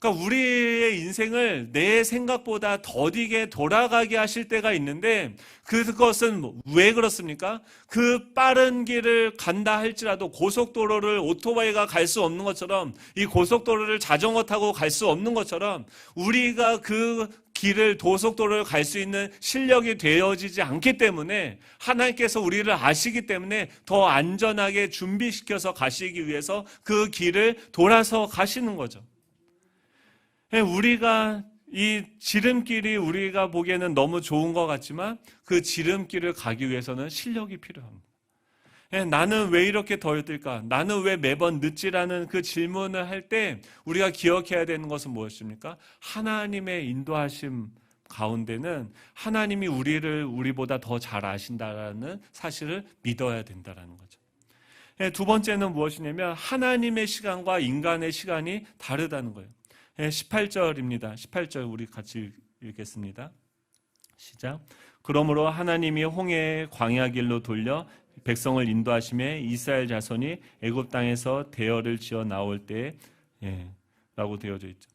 그러니까 우리의 인생을 내 생각보다 더디게 돌아가게 하실 때가 있는데, 그것은 왜 그렇습니까? 그 빠른 길을 간다 할지라도 고속도로를 오토바이가 갈 수 없는 것처럼, 이 고속도로를 자전거 타고 갈 수 없는 것처럼, 우리가 그 길을, 고속도로를 갈 수 있는 실력이 되어지지 않기 때문에, 하나님께서 우리를 아시기 때문에 더 안전하게 준비시켜서 가시기 위해서 그 길을 돌아서 가시는 거죠. 우리가 이 지름길이 우리가 보기에는 너무 좋은 것 같지만, 그 지름길을 가기 위해서는 실력이 필요합니다. 나는 왜 이렇게 더딜까? 나는 왜 매번 늦지라는 그 질문을 할 때 우리가 기억해야 되는 것은 무엇입니까? 하나님의 인도하심 가운데는 하나님이 우리를 우리보다 더 잘 아신다라는 사실을 믿어야 된다는 거죠. 두 번째는 무엇이냐면, 하나님의 시간과 인간의 시간이 다르다는 거예요. 18절입니다. 18절 우리 같이 읽겠습니다. 시작. 그러므로 하나님이 홍해의 광야 길로 돌려 백성을 인도하심에 이스라엘 자손이 애굽 땅에서 대열을 지어 나올 때, 라고 되어져 있죠.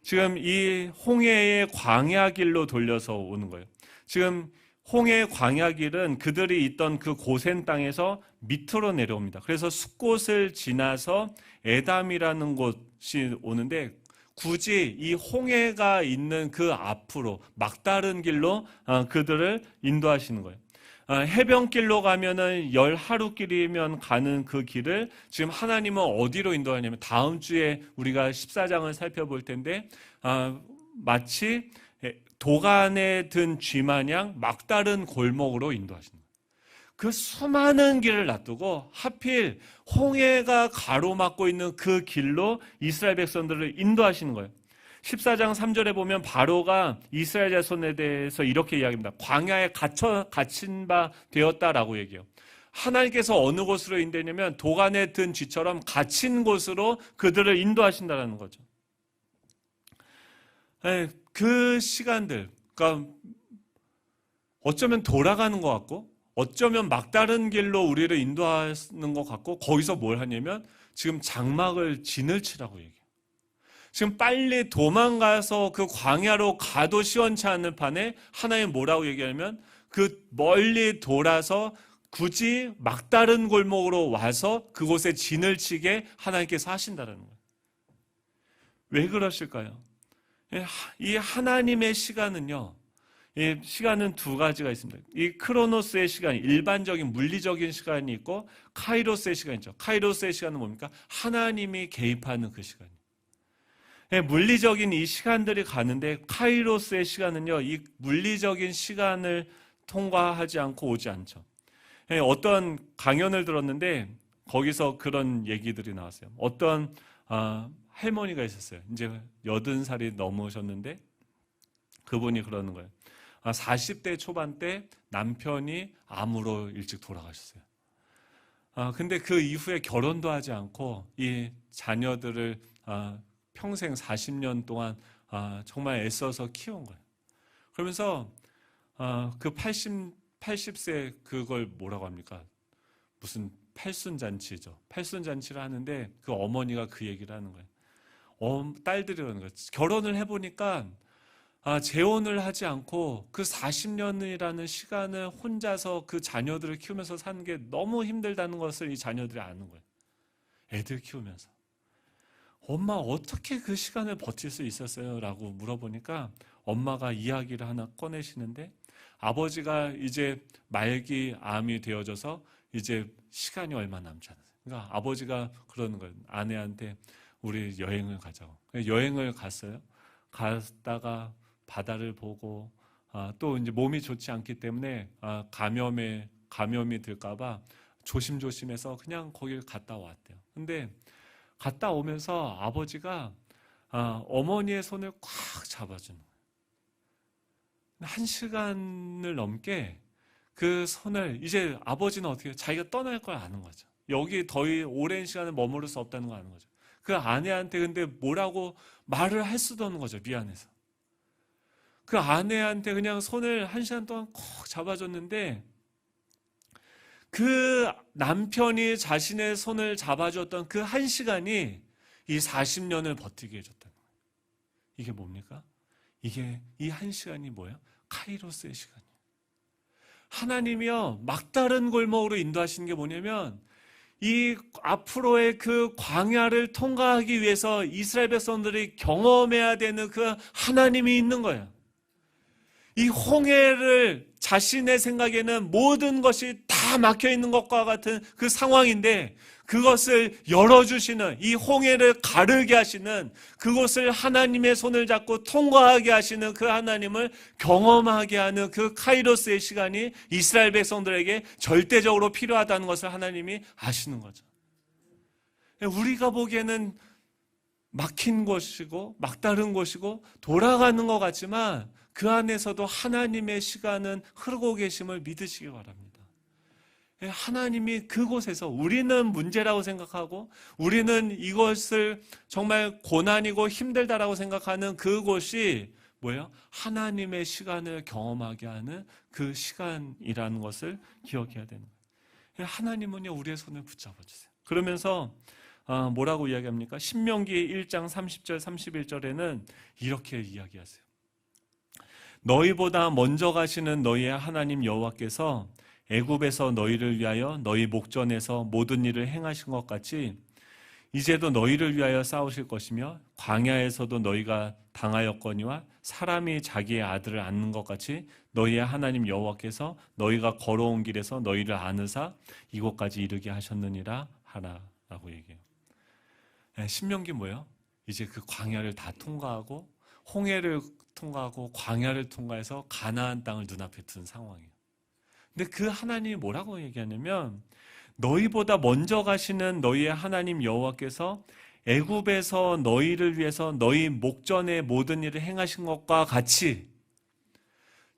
지금 이 홍해의 광야 길로 돌려서 오는 거예요. 지금 홍해 광야 길은 그들이 있던 그 고센 땅에서 밑으로 내려옵니다. 그래서 숫곳을 지나서 에담이라는 곳이 오는데, 굳이 이 홍해가 있는 그 앞으로 막다른 길로 그들을 인도하시는 거예요. 해변길로 가면은 10하루길이면 가는 그 길을 지금 하나님은 어디로 인도하냐면, 다음 주에 우리가 14장을 살펴볼 텐데, 마치 도간에 든 쥐마냥 막다른 골목으로 인도하시는 거예요. 그 수많은 길을 놔두고 하필 홍해가 가로막고 있는 그 길로 이스라엘 백성들을 인도하시는 거예요. 14장 3절에 보면 바로가 이스라엘 자손에 대해서 이렇게 이야기합니다. 광야에 갇힌 바 되었다라고 얘기해요. 하나님께서 어느 곳으로 인도했냐면 도간에 든 쥐처럼 갇힌 곳으로 그들을 인도하신다는 거죠. 그 시간들, 그러니까 어쩌면 돌아가는 것 같고, 어쩌면 막다른 길로 우리를 인도하는 것 같고, 거기서 뭘 하냐면 지금 장막을 진을 치라고 얘기해요. 지금 빨리 도망가서 그 광야로 가도 시원치 않은 판에 하나님 뭐라고 얘기하냐면, 그 멀리 돌아서 굳이 막다른 골목으로 와서 그곳에 진을 치게 하나님께서 하신다는 거예요. 왜 그러실까요? 이 하나님의 시간은요, 이 시간은 두 가지가 있습니다. 이 크로노스의 시간, 일반적인 물리적인 시간이 있고, 카이로스의 시간이 있죠. 카이로스의 시간은 뭡니까? 하나님이 개입하는 그 시간이에요. 물리적인 이 시간들이 가는데, 카이로스의 시간은요, 이 물리적인 시간을 통과하지 않고 오지 않죠. 어떤 강연을 들었는데 거기서 그런 얘기들이 나왔어요. 어떤 할머니가 있었어요. 이제 80살이 넘으셨는데 그분이 그러는 거예요. 40대 초반 때 남편이 암으로 일찍 돌아가셨어요. 근데 그 이후에 결혼도 하지 않고 이 자녀들을 평생 40년 동안 정말 애써서 키운 거예요. 그러면서 그 80세 그걸 뭐라고 합니까? 무슨 팔순잔치죠. 팔순잔치를 하는데 그 어머니가 그 얘기를 하는 거예요. 딸들이 그러는 거예요. 결혼을 해보니까 재혼을 하지 않고 그 40년이라는 시간을 혼자서 그 자녀들을 키우면서 사는 게 너무 힘들다는 것을 이 자녀들이 아는 거예요. 애들 키우면서. 엄마 어떻게 그 시간을 버틸 수 있었어요? 라고 물어보니까 엄마가 이야기를 하나 꺼내시는데, 아버지가 이제 말기 암이 되어져서 이제 시간이 얼마 남지 않았어요. 그러니까 아버지가 그러는 거예요. 아내한테 우리 여행을 가자고. 여행을 갔어요. 갔다가 바다를 보고 또 이제 몸이 좋지 않기 때문에 감염이 들까봐 조심조심해서 그냥 거길 갔다 왔대요. 근데 갔다 오면서 아버지가 어머니의 손을 꽉 잡아주는 거예요. 1시간을 넘게 그 손을, 이제 아버지는 어떻게 해요? 자기가 떠날 걸 아는 거죠. 여기 더 오랜 시간을 머무를 수 없다는 걸 아는 거죠. 그 아내한테 근데 뭐라고 말을 할 수도 없는 거죠. 미안해서. 그 아내한테 그냥 손을 1시간 동안 꼭 잡아줬는데, 그 남편이 자신의 손을 잡아줬던 그 1시간이 이 40년을 버티게 해줬다는 거예요. 이게 뭡니까? 이게 이 한 시간이 뭐예요? 카이로스의 시간이에요. 하나님이요, 막다른 골목으로 인도하시는 게 뭐냐면 이 앞으로의 그 광야를 통과하기 위해서 이스라엘 백성들이 경험해야 되는 그 하나님이 있는 거예요. 이 홍해를 자신의 생각에는 모든 것이 다 막혀 있는 것과 같은 그 상황인데 그것을 열어주시는, 이 홍해를 가르게 하시는, 그곳을 하나님의 손을 잡고 통과하게 하시는 그 하나님을 경험하게 하는 그 카이로스의 시간이 이스라엘 백성들에게 절대적으로 필요하다는 것을 하나님이 아시는 거죠. 우리가 보기에는 막힌 곳이고 막다른 곳이고 돌아가는 것 같지만 그 안에서도 하나님의 시간은 흐르고 계심을 믿으시기 바랍니다. 하나님이 그곳에서, 우리는 문제라고 생각하고 우리는 이것을 정말 고난이고 힘들다라고 생각하는 그곳이 뭐예요? 하나님의 시간을 경험하게 하는 그 시간이라는 것을 기억해야 되는 거예요. 하나님은요, 우리의 손을 붙잡아 주세요. 그러면서 뭐라고 이야기합니까? 신명기 1장 30절 31절에는 이렇게 이야기하세요. 너희보다 먼저 가시는 너희의 하나님 여호와께서 애굽에서 너희를 위하여 너희 목전에서 모든 일을 행하신 것 같이 이제도 너희를 위하여 싸우실 것이며 광야에서도 너희가 당하였거니와 사람이 자기의 아들을 안는 것 같이 너희의 하나님 여호와께서 너희가 걸어온 길에서 너희를 안으사 이곳까지 이르게 하셨느니라 하라라고 얘기해요. 신명기 뭐예요? 이제 그 광야를 다 통과하고 홍해를 통과하고 광야를 통과해서 가나안 땅을 눈앞에 둔 상황이에요. 근데 그 하나님이 뭐라고 얘기하냐면 너희보다 먼저 가시는 너희의 하나님 여호와께서 애굽에서 너희를 위해서 너희 목전에 모든 일을 행하신 것과 같이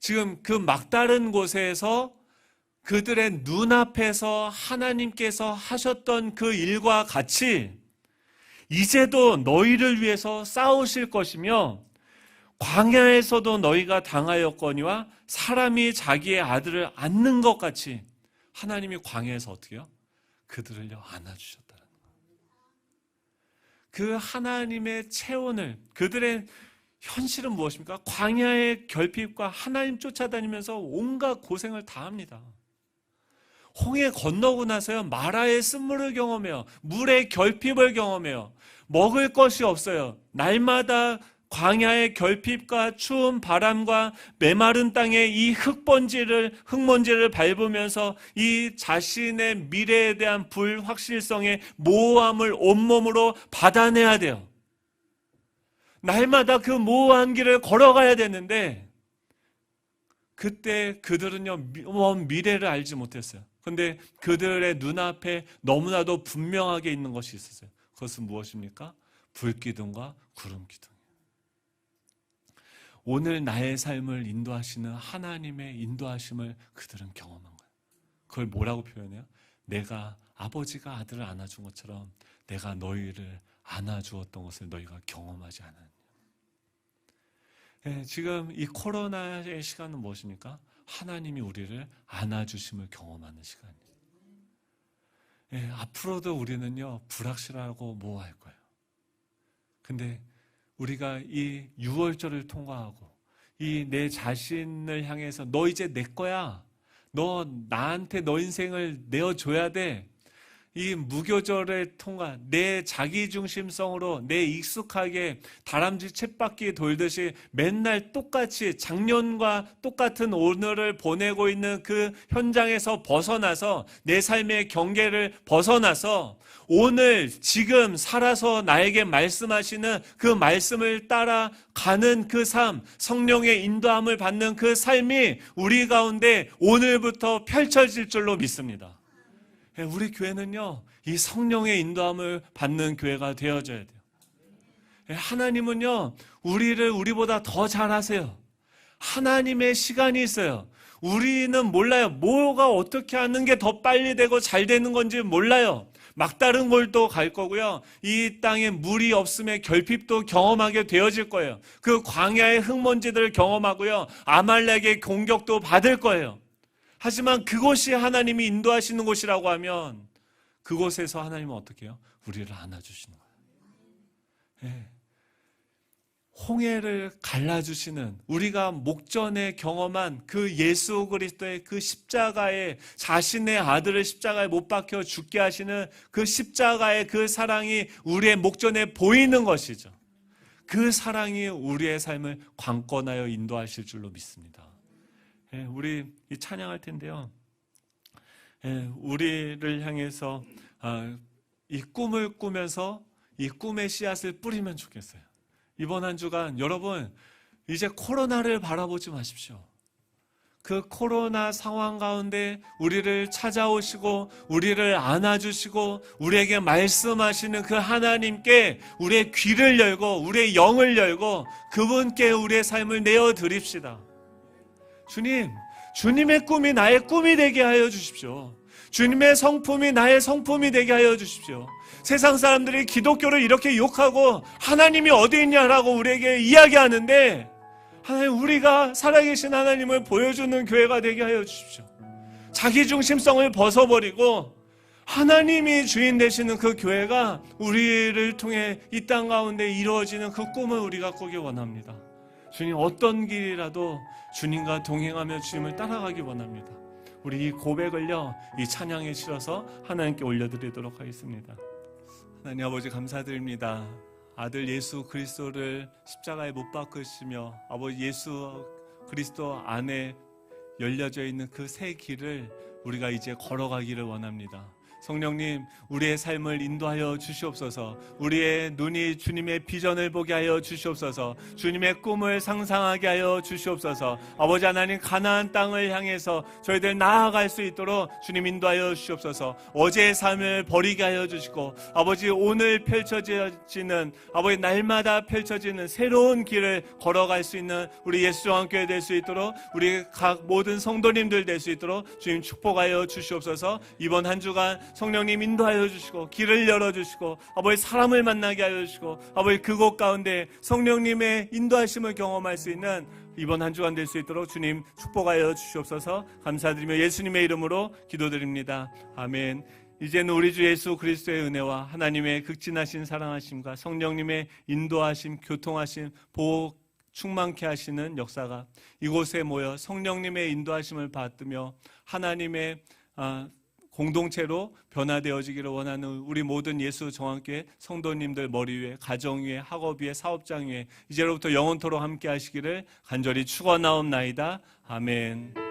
지금 그 막다른 곳에서 그들의 눈앞에서 하나님께서 하셨던 그 일과 같이 이제도 너희를 위해서 싸우실 것이며 광야에서도 너희가 당하였거니와 사람이 자기의 아들을 안는 것 같이 하나님이 광야에서 어떻게 해요? 그들을요 안아주셨다는 거예요. 그 하나님의 체온을, 그들의 현실은 무엇입니까? 광야의 결핍과 하나님 쫓아다니면서 온갖 고생을 다 합니다. 홍해 건너고 나서요 마라의 쓴물을 경험해요. 물의 결핍을 경험해요. 먹을 것이 없어요. 날마다 광야의 결핍과 추운 바람과 메마른 땅에 이 흙먼지를 밟으면서 이 자신의 미래에 대한 불확실성의 모호함을 온몸으로 받아내야 돼요. 날마다 그 모호한 길을 걸어가야 되는데 그때 그들은요 미래를 알지 못했어요. 그런데 그들의 눈앞에 너무나도 분명하게 있는 것이 있었어요. 그것은 무엇입니까? 불기둥과 구름기둥. 오늘 나의 삶을 인도하시는 하나님의 인도하심을 그들은 경험한 거예요. 그걸 뭐라고 표현해요? 내가 아버지가 아들을 안아준 것처럼 내가 너희를 안아주었던 것을 너희가 경험하지 않았냐. 네, 지금 이 코로나의 시간은 무엇입니까? 하나님이 우리를 안아주심을 경험하는 시간이에요. 네, 앞으로도 우리는요 불확실하고 모호할 거예요. 근데 우리가 이 6월절을 통과하고 이 내 자신을 향해서 너 이제 내 거야. 너 나한테 너 인생을 내어줘야 돼. 이 무교절을 통과, 내 자기중심성으로 내 익숙하게 다람쥐 쳇바퀴 돌듯이 맨날 똑같이 작년과 똑같은 오늘을 보내고 있는 그 현장에서 벗어나서 내 삶의 경계를 벗어나서 오늘 지금 살아서 나에게 말씀하시는 그 말씀을 따라가는 그 삶, 성령의 인도함을 받는 그 삶이 우리 가운데 오늘부터 펼쳐질 줄로 믿습니다. 우리 교회는요, 이 성령의 인도함을 받는 교회가 되어져야 돼요. 하나님은요, 우리보다 더 잘하세요. 하나님의 시간이 있어요. 우리는 몰라요. 뭐가 어떻게 하는 게 더 빨리 되고 잘 되는 건지 몰라요. 막다른 골도 갈 거고요. 이 땅에 물이 없음의 결핍도 경험하게 되어질 거예요. 그 광야의 흙먼지들을 경험하고요. 아말렉의 공격도 받을 거예요. 하지만 그곳이 하나님이 인도하시는 곳이라고 하면 그곳에서 하나님은 어떻게 해요? 우리를 안아주시는 거예요. 네. 홍해를 갈라주시는, 우리가 목전에 경험한 그 예수 그리스도의 그 십자가에, 자신의 아들을 십자가에 못 박혀 죽게 하시는 그 십자가의 그 사랑이 우리의 목전에 보이는 것이죠. 그 사랑이 우리의 삶을 관건하여 인도하실 줄로 믿습니다. 우리 찬양할 텐데요, 우리를 향해서 이 꿈을 꾸면서 이 꿈의 씨앗을 뿌리면 좋겠어요. 이번 한 주간 여러분, 이제 코로나를 바라보지 마십시오. 그 코로나 상황 가운데 우리를 찾아오시고 우리를 안아주시고 우리에게 말씀하시는 그 하나님께 우리의 귀를 열고 우리의 영을 열고 그분께 우리의 삶을 내어드립시다. 주님, 주님의 꿈이 나의 꿈이 되게 하여 주십시오. 주님의 성품이 나의 성품이 되게 하여 주십시오. 세상 사람들이 기독교를 이렇게 욕하고 하나님이 어디 있냐라고 우리에게 이야기하는데, 하나님, 우리가 살아계신 하나님을 보여주는 교회가 되게 하여 주십시오. 자기중심성을 벗어버리고 하나님이 주인 되시는 그 교회가 우리를 통해 이 땅 가운데 이루어지는 그 꿈을 우리가 꾸기 원합니다. 주님, 어떤 길이라도 주님과 동행하며 주님을 따라가기 원합니다. 우리 이 고백을요, 이 찬양에 실어서 하나님께 올려드리도록 하겠습니다. 하나님 아버지, 감사드립니다. 아들 예수 그리스도를 십자가에 못 박으시며 아버지 예수 그리스도 안에 열려져 있는 그 새 길을 우리가 이제 걸어가기를 원합니다. 성령님, 우리의 삶을 인도하여 주시옵소서. 우리의 눈이 주님의 비전을 보게 하여 주시옵소서. 주님의 꿈을 상상하게 하여 주시옵소서. 아버지 하나님, 가나안 땅을 향해서 저희들 나아갈 수 있도록 주님 인도하여 주시옵소서. 어제의 삶을 버리게 하여 주시고 아버지, 오늘 펼쳐지는, 아버지 날마다 펼쳐지는 새로운 길을 걸어갈 수 있는 우리 예수정한교회 될 수 있도록, 우리 각 모든 성도님들 될 수 있도록 주님 축복하여 주시옵소서. 이번 한 주간 성령님 인도하여 주시고 길을 열어주시고 아버지 사람을 만나게 하여 주시고 아버지 그곳 가운데 성령님의 인도하심을 경험할 수 있는 이번 한 주간 될 수 있도록 주님 축복하여 주시옵소서. 감사드리며 예수님의 이름으로 기도드립니다. 아멘. 이제는 우리 주 예수 그리스도의 은혜와 하나님의 극진하신 사랑하심과 성령님의 인도하심, 교통하심, 보호 충만케 하시는 역사가 이곳에 모여 성령님의 인도하심을 받으며 하나님의 공동체로 변화되어지기를 원하는 우리 모든 예수 정한교회 성도님들 머리 위에, 가정 위에, 학업 위에, 사업장 위에 이제로부터 영원토록 함께 하시기를 간절히 축원하옵나이다. 아멘.